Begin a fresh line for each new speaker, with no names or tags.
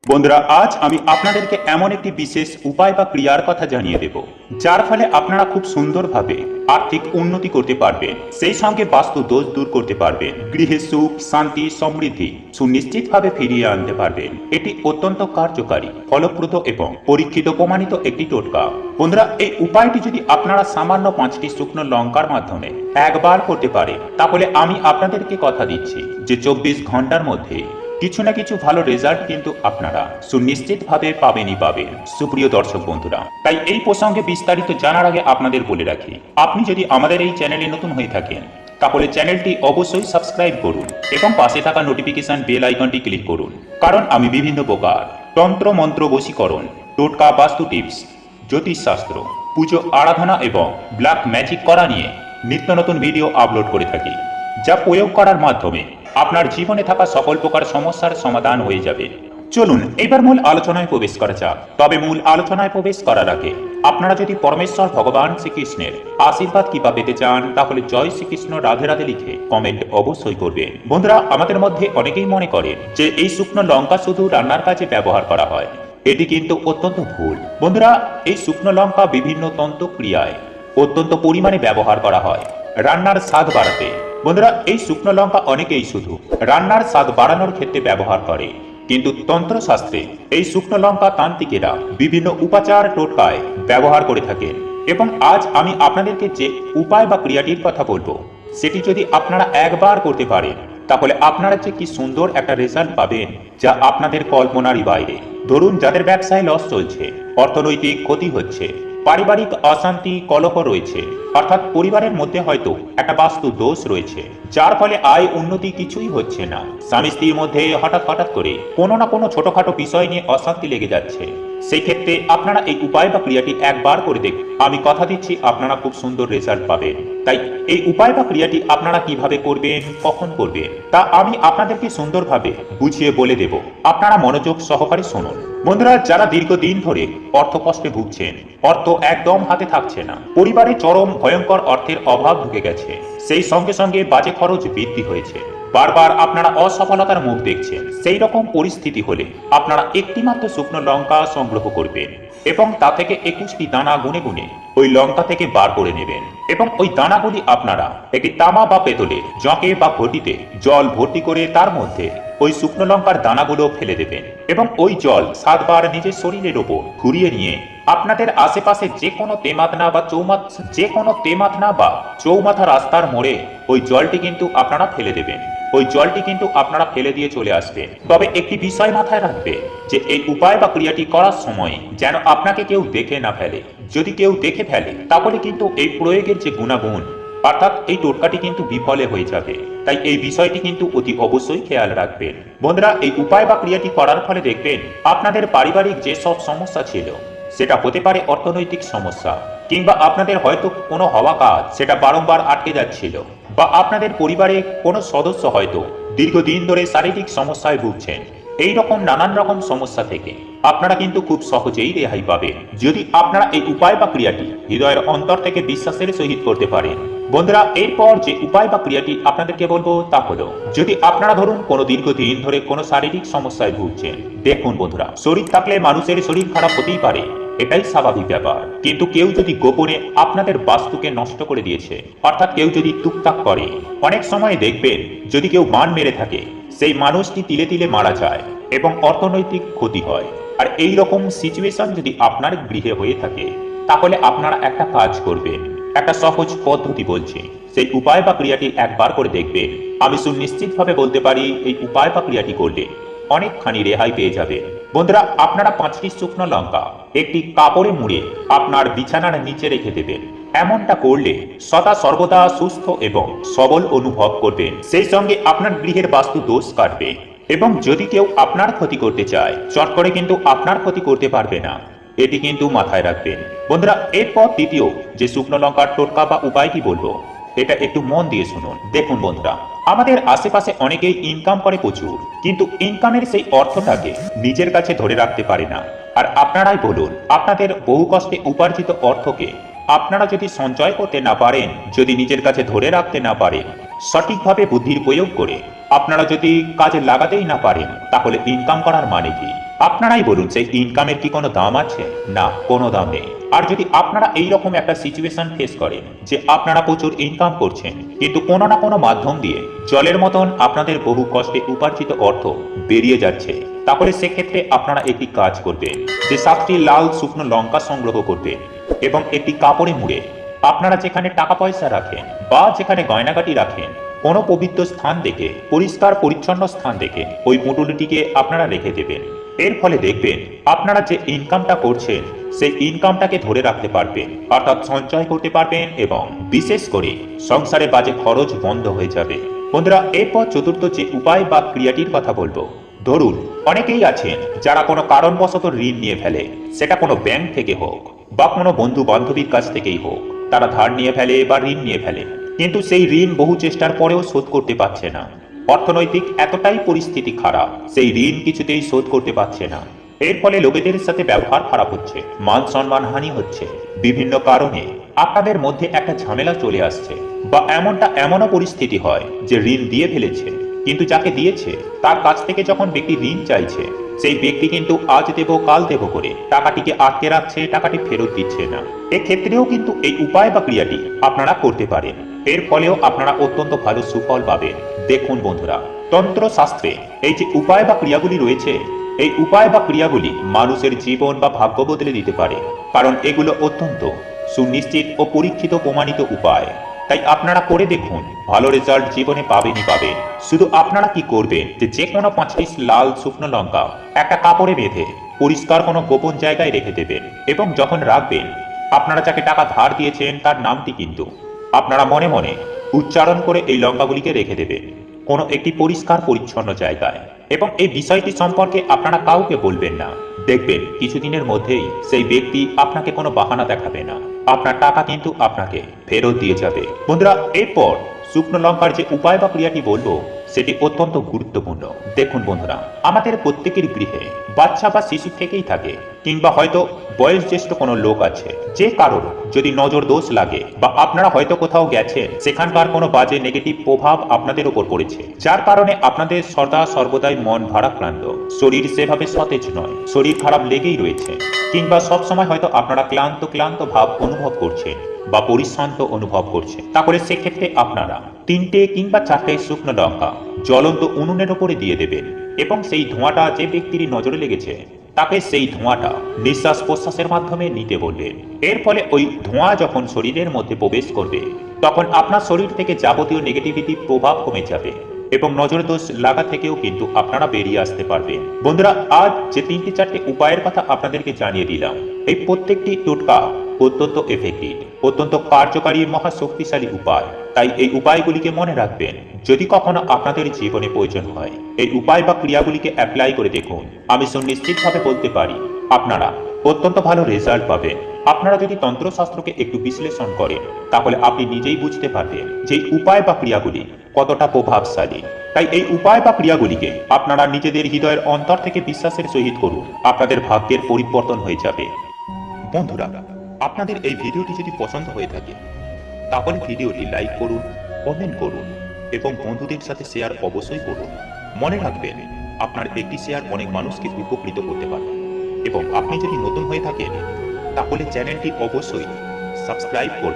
বন্ধুরা, আজ আমি আপনাদেরকে এমন একটি বিশেষ উপায় বা ক্রিয়ার কথা জানিয়ে দেব, যার ফলে আপনারা খুব সুন্দরভাবে আর্থিক উন্নতি করতে পারবেন, সেই সঙ্গে বাস্তু দোষ দূর করতে পারবেন, গৃহে সুখ শান্তি সমৃদ্ধি সুনিশ্চিতভাবে ফিরিয়ে আনতে পারবেন। এটি অত্যন্ত কার্যকারী, ফলপ্রদ এবং পরীক্ষিত প্রমাণিত একটি টোটকা। বন্ধুরা, এই উপায়টি যদি আপনারা সামান্য 5টি শুকনো লঙ্কার মাধ্যমে একবার করতে পারেন, তাহলে আমি আপনাদেরকে কথা দিচ্ছি যে 24 ঘন্টার মধ্যে কিছু না কিছু ভালো রেজাল্ট কিন্তু আপনারা সুনিশ্চিতভাবে পাবেনই পাবেন। সুপ্রিয় দর্শক বন্ধুরা, তাই এই প্রসঙ্গে বিস্তারিত জানার আগে আপনাদের বলে রাখি, আপনি যদি আমাদের এই চ্যানেলে নতুন হয়ে থাকেন তাহলে চ্যানেলটি অবশ্যই সাবস্ক্রাইব করুন এবং পাশে থাকা নোটিফিকেশন বেল আইকনটি ক্লিক করুন, কারণ আমি বিভিন্ন প্রকার তন্ত্র মন্ত্র বশীকরণ, টোটকা, বাস্তু টিপস, জ্যোতিষশাস্ত্র, পুজো আরাধনা এবং ব্ল্যাক ম্যাজিক করা নিয়ে নিত্য নতুন ভিডিও আপলোড করে থাকি, যা প্রয়োগ করার মাধ্যমে আপনার জীবনে থাকা সকল প্রকার সমস্যার সমাধান হয়ে যাবে। চলুন এবার মূল আলোচনায় প্রবেশ করা যাক। তবে মূল আলোচনায় প্রবেশ করার আগে আপনারা যদি পরমেশ্বর ভগবান শ্রীকৃষ্ণের আশীর্বাদ কিংবা পেতে চান, তাহলে জয় শ্রীকৃষ্ণ রাধে রাধে লিখে কমেন্ট অবশ্যই করবেন। বন্ধুরা, আমাদের মধ্যে অনেকেই মনে করেন যে এই শুকনো লঙ্কা শুধু রান্নার কাজে ব্যবহার করা হয়। এটি কিন্তু অত্যন্ত ভুল। বন্ধুরা, এই শুকনো লঙ্কা বিভিন্ন তন্ত্রক্রিয়ায় অত্যন্ত পরিমাণে ব্যবহার করা হয় রান্নার স্বাদ বাড়াতে। বন্ধুরা, এই শুকনো লঙ্কা অনেকেই শুধু রান্নার স্বাদ বাড়ানোর ক্ষেত্রে ব্যবহার করে, কিন্তু তন্ত্রশাস্ত্রে এই শুকনো লঙ্কা তান্ত্রিকেরা বিভিন্ন উপাচার টোটকায় ব্যবহার করে থাকেন। এবং আজ আমি আপনাদেরকে যে উপায় বা ক্রিয়াটির কথা বলবো, সেটি যদি আপনারা একবার করতে পারেন, তাহলে আপনারা যে কি সুন্দর একটা রেজাল্ট পাবেন, যা আপনাদের কল্পনারই বাইরে। ধরুন, যাদের ব্যবসায় লস চলছে, অর্থনৈতিক ক্ষতি হচ্ছে, পারিবারিক অশান্তি কলহ রয়েছে, অর্থাৎ পরিবারের মধ্যে হয়তো একটা বাস্তু দোষ রয়েছে, যার ফলে আয় উন্নতি কিছুই হচ্ছে না, স্বামী স্ত্রীর মধ্যে হঠাৎ হঠাৎ করে কোনো না কোনো ছোটখাটো বিষয় নিয়ে অশান্তি লেগে যাচ্ছে, সেই ক্ষেত্রে আপনারা এই উপায় বা ক্রিয়াটি একবার করে দেখুন। আমি কথা দিচ্ছি আপনারা খুব সুন্দর রেজাল্ট পাবেন। তাই এই উপায় বা ক্রিয়াটি আপনারা কিভাবে করবেন, কখন করবেন, তা আমি আপনাদেরকে সুন্দরভাবে বুঝিয়ে বলে দেব। আপনারা মনোযোগ সহকারে শুনুন। বন্ধুরা, যারা দীর্ঘদিন ধরে অর্থ কষ্টে ভুগছেন, অর্থ একদম হাতে থাকছে না, পরিবারে চরম ভয়ঙ্কর অর্থের অভাব ঢুকে গেছে, সেই সঙ্গে সঙ্গে বাজে খরচ বৃদ্ধি হয়েছে, বারবার আপনারা অসফলতার মুখ দেখছেন, সেই রকম পরিস্থিতি হলে আপনারা একটি মাত্র শুকনো লঙ্কা সংগ্রহ করবেন এবং তা থেকে 21টি দানা গুনে গুনে ওই লঙ্কা থেকে বার করে নেবেন এবং ওই দানাগুলি আপনারা একটি তামা বা পেতলে জঁকে বা ঘটিতে জল ভর্তি করে তার মধ্যে ওই শুকনো লঙ্কার দানাগুলো ফেলে দেবেন এবং ওই জল 7 বার নিজের শরীরের ওপর ঘুরিয়ে নিয়ে আপনাদের আশেপাশে যে কোনো তেমাথনা বা চৌমাথা রাস্তার মোড়ে ওই জলটি কিন্তু আপনারা ফেলে দেবেন। ওই জলটি কিন্তু আপনারা ফেলে দিয়ে চলে আসবেন। তবে একটি বিষয় মাথায় রাখবে যে এই উপায় বা ক্রিয়াটি করার সময় যেন আপনাকে কেউ দেখে না ফেলে। যদি কেউ দেখে ফেলে, তাহলে কিন্তু এই প্রয়োগের যে গুণাগুণ, অর্থাৎ এই টোটকাটি কিন্তু বিফলে হয়ে যাবে। তাই এই বিষয়টি কিন্তু অতি অবশ্যই খেয়াল রাখবেন। বন্ধুরা, এই উপায় বা ক্রিয়াটি করার ফলে দেখবেন আপনাদের পারিবারিক যে সব সমস্যা ছিল, সেটা হতে পারে অর্থনৈতিক সমস্যা, কিংবা আপনাদের হয়তো কোনো হওয়া কাজ সেটা বারংবার আটকে যাচ্ছিল, বা আপনাদের পরিবারে কোনো সদস্য হয়তো দীর্ঘদিন ধরে শারীরিক সমস্যায় ভুগছেন। এই রকম নানান রকম সমস্যা থেকে আপনারা কিন্তু খুব সহজেই রেহাই পাবেন, যদি আপনারা এই উপায় বা ক্রিয়াটি হৃদয়ের অন্তর থেকে বিশ্বাসের সহিত করতে পারেন। বন্ধুরা, এরপর যে উপায় বা ক্রিয়াটি আপনাদেরকে বলবো তা হলো, যদি আপনারা ধরুন কোনো দীর্ঘদিন ধরে কোনো শারীরিক সমস্যায় ভুগছেন। দেখুন বন্ধুরা, শরীর থাকলে মানুষের শরীর খারাপ হতেই পারে, এটাই স্বাভাবিক ব্যাপার। কিন্তু কেউ যদি গোপনে আপনাদের বাস্তুকে নষ্ট করে দিয়েছে, অর্থাৎ কেউ যদি টুকটাক করে, অনেক সময় দেখবেন যদি কেউ বান মেরে থাকে, সেই মানুষটি তিলে তিলে মারা যায় এবং অর্থনৈতিক ক্ষতি হয়। আর এই রকম সিচুয়েশন যদি আপনার গৃহে হয়ে থাকে, তাহলে আপনারা একটা কাজ করবেন। একটা সহজ পদ্ধতি বলছি, সেই উপায় বা ক্রিয়াটি একবার করে দেখবেন। আমি সুনিশ্চিতভাবে বলতে পারি, এই উপায় বা ক্রিয়াটি করলে অনেকখানি রেহাই পেয়ে যাবে। বন্ধুরা, আপনারা 5টি শুকনো লঙ্কা একটি কাপড়ে মুড়ে আপনার বিছানার নিচে রেখে দেবেন। এমনটা করলে সদা সর্বদা সুস্থ এবং সবল অনুভব করবেন, সেই সঙ্গে আপনার গৃহের বাস্তু দোষ কাটবে। এবং যদি কেউ আপনার ক্ষতি করতে চায়, চট করে কিন্তু আপনার ক্ষতি করতে পারবে না, এটি কিন্তু মাথায় রাখবেন। বন্ধুরা, এরপর দ্বিতীয় যে শুকনো লঙ্কার টোটকা বা উপায়টি বলবো, এটা একটু মন দিয়ে শুনুন। দেখুন বন্ধুরা, আমাদের আশেপাশে অনেকেই ইনকাম করে প্রচুর, কিন্তু ইনকামের সেই অর্থটাকে নিজের কাছে ধরে রাখতে পারে না। আর আপনারাই বলুন, আপনাদের বহু কষ্টে উপার্জিত অর্থকে আপনারা যদি সঞ্চয় করতে না পারেন, যদি নিজের কাছে ধরে রাখতে না পারেন, সঠিকভাবে বুদ্ধির প্রয়োগ করে আপনারা যদি কাজে লাগাতেই না পারেন, তাহলে ইনকাম করার মানে কি? আপনারাই বলুন, সেই ইনকামের কি কোনো দাম আছে? না, কোনো দাম নেই। আর যদি আপনারা এই রকম একটা সিচুয়েশন ফেস করেন যে আপনারা প্রচুর ইনকাম করছেন, কিন্তু কোনো না কোনো মাধ্যম দিয়ে জলের মতন আপনাদের বহু কষ্টে উপার্জিত অর্থ বেরিয়ে যাচ্ছে, তাহলে সেক্ষেত্রে আপনারা একটি কাজ করবেন, যে 7টি লাল শুকনো লঙ্কা সংগ্রহ করবেন এবং একটি কাপড়ে মুড়ে আপনারা যেখানে টাকা পয়সা রাখেন বা যেখানে গয়নাগাটি রাখেন, কোনো পবিত্র স্থান দেখে, পরিষ্কার পরিচ্ছন্ন স্থান দেখে ওই পুঁটুলিটিকে আপনারা রেখে দেবেন। এর ফলে দেখবেন আপনারা যে ইনকামটা করছেন সেই ইনকামটাকে ধরে রাখতে পারবেন, অর্থাৎ সঞ্চয় করতে পারবেন এবং বিশেষ করে সংসারে বাজে খরচ বন্ধ হয়ে যাবে। বন্ধুরা, এরপর চতুর্থ যে উপায় বা ক্রিয়াটির কথা বলবো, ধরুন অনেকেই আছেন যারা কোনো কারণবশত ঋণ নিয়ে ফেলে, সেটা কোনো ব্যাংক থেকে হোক বা কোনো বন্ধু বান্ধবীর কাছ থেকেই হোক। তারা ধার নিয়ে ফেলে বা ঋণ নিয়ে ফেলে, কিন্তু সেই ঋণ বহু চেষ্টার পরেও শোধ করতে পারছে না। অর্থনৈতিক এতটাই পরিস্থিতি খারাপ, সেই ঋণ কিছুতেই শোধ করতে পারছে না। এর ফলে লোকেদের সাথে ব্যবহার খারাপ হচ্ছে, মান সম্মান হানি হচ্ছে, বিভিন্ন কারণে আপনাদের মধ্যে একটা ঝামেলা চলে আসছে, বা এমনও পরিস্থিতি হয় যে ঋণ দিয়ে ফেলেছে, কিন্তু যাকে দিয়েছে তার কাছ থেকে যখন ব্যক্তি ঋণ চাইছে, সেই ব্যক্তি কিন্তু আজ দেব কাল দেব করে টাকাটিকে আটকে রাখছে, টাকাটি ফেরত দিচ্ছে না। এক্ষেত্রেও কিন্তু এই উপায় বা ক্রিয়াটি আপনারা করতে পারেন। এর ফলেও আপনারা অত্যন্ত ভালো সুফল পাবেন। দেখুন বন্ধুরা, তন্ত্র শাস্ত্রে এই যে উপায় বা ক্রিয়াগুলি রয়েছে, এই উপায় বা ক্রিয়াগুলি মানুষের জীবন বা ভাগ্য বদলে দিতে পারে, কারণ এগুলো অত্যন্ত সুনিশ্চিত ও পরীক্ষিত প্রমাণিত উপায়। তাই আপনারা করে দেখুন, ভালো রেজাল্ট জীবনে পাবেনই পাবেন। শুধু আপনারা কি করবেন, যে কোনো 5টি লাল শুকনো লঙ্কা একটা কাপড়ে বেঁধে পরিষ্কার কোনো গোপন জায়গায় রেখে দেবেন, এবং যখন রাখবেন, আপনারা যাকে টাকা ধার দিয়েছেন তার নামটি কিন্তু আপনারা মনে মনে উচ্চারণ করে এই লঙ্কাগুলিকে রেখে দেবেন কোনো একটি পরিষ্কার পরিচ্ছন্ন জায়গায়, এবং এই বিষয়টি সম্পর্কে আপনারা কাউকে বলবেন না। দেখবেন কিছুদিনের মধ্যেই সেই ব্যক্তি আপনাকে কোনো বাহানা দেখাবে না, আপনার টাকা কিন্তু আপনাকে ফেরত দিয়ে যাবে। বন্ধুরা, এরপর শুকনো লঙ্কার যে উপায় বা ক্রিয়াটি বলবো, সেটি অত্যন্ত গুরুত্বপূর্ণ। দেখুন বন্ধুরা, আমাদের প্রত্যেকের গৃহে বাচ্চা বা শিশু থেকেই থাকে, কিংবা হয়তো বয়োজ্যেষ্ঠ কোনো লোক আছে, যে কারোর যদি নজর দোষ লাগে বা আপনারা হয়তো কোথাও গেছেন, সেখানকার কোনো বাজে নেগেটিভ প্রভাব আপনাদের উপর পড়েছে, যার কারণে আপনাদের সদা সর্বদাই মন ভারাক্রান্ত, শরীর সেভাবে সতেজ নয়, শরীর খারাপ লেগেই রয়েছে, কিংবা সবসময় হয়তো আপনারা ক্লান্ত ক্লান্ত ভাব অনুভব করছেন বা পরিশ্রান্ত অনুভব করছেন, তাহলে সেক্ষেত্রে আপনারা 3টে কিংবা 4টে শুকনো লঙ্কা জ্বলন্ত উনুনের ওপরে দিয়ে দেবেন, এবং সেই ধোঁয়াটা যে ব্যক্তির নজরে লেগেছে তাকে সেই ধোঁয়াটা নিঃশ্বাস প্রশ্বাসের মাধ্যমে নিতে বলবেন। এর ফলে ওই ধোঁয়া যখন শরীরের মধ্যে প্রবেশ করবে, তখন আপনার শরীর থেকে যাবতীয় নেগেটিভিটি প্রভাব কমে যাবে, এবং নজর দোষ লাগা থেকেও কিন্তু আপনারা বেরিয়ে আসতে পারবেন। বন্ধুরা, আজ যে 3-4টে উপায়ের কথা আপনাদেরকে জানিয়ে দিলাম, এই প্রত্যেকটি টোটকা অত্যন্ত এফেক্টিভ, অত্যন্ত কার্যকারী, মহাশক্তিশালী উপায়। তাই এই উপায়গুলিকে মনে রাখবেন। যদি কখনো আপনাদের জীবনে প্রয়োজন হয়, এই উপায় বা ক্রিয়াগুলিকে অ্যাপ্লাই করে দেখুন। আমি সুনিশ্চিতভাবে বলতে পারি আপনারা অত্যন্ত ভালো রেজাল্ট পাবেন। আপনারা যদি তন্ত্রশাস্ত্রকে একটু বিশ্লেষণ করেন, তাহলে আপনি নিজেই বুঝতে পারবেন যে উপায় বা ক্রিয়াগুলি কতটা প্রভাবশালী। তাই এই উপায় বা ক্রিয়াগুলিকে আপনারা নিজেদের হৃদয়ের অন্তর থেকে বিশ্বাসের সহিত করুন, আপনাদের ভাগ্যের পরিবর্তন হয়ে যাবে। বন্ধুরা, আপনাদের এই ভিডিওটি যদি পছন্দ হয়ে থাকে, তাহলে ভিডিওটি লাইক করুন, কমেন্ট করুন এবং বন্ধুদের সাথে শেয়ার অবশ্যই করুন। মনে রাখবেন, আপনার একটি শেয়ার অনেক মানুষকে উপকৃত করতে পারে। এবং আপনি যদি নতুন হয়ে থাকেন, তাহলে চ্যানেলটি অবশ্যই সাবস্ক্রাইব করুন।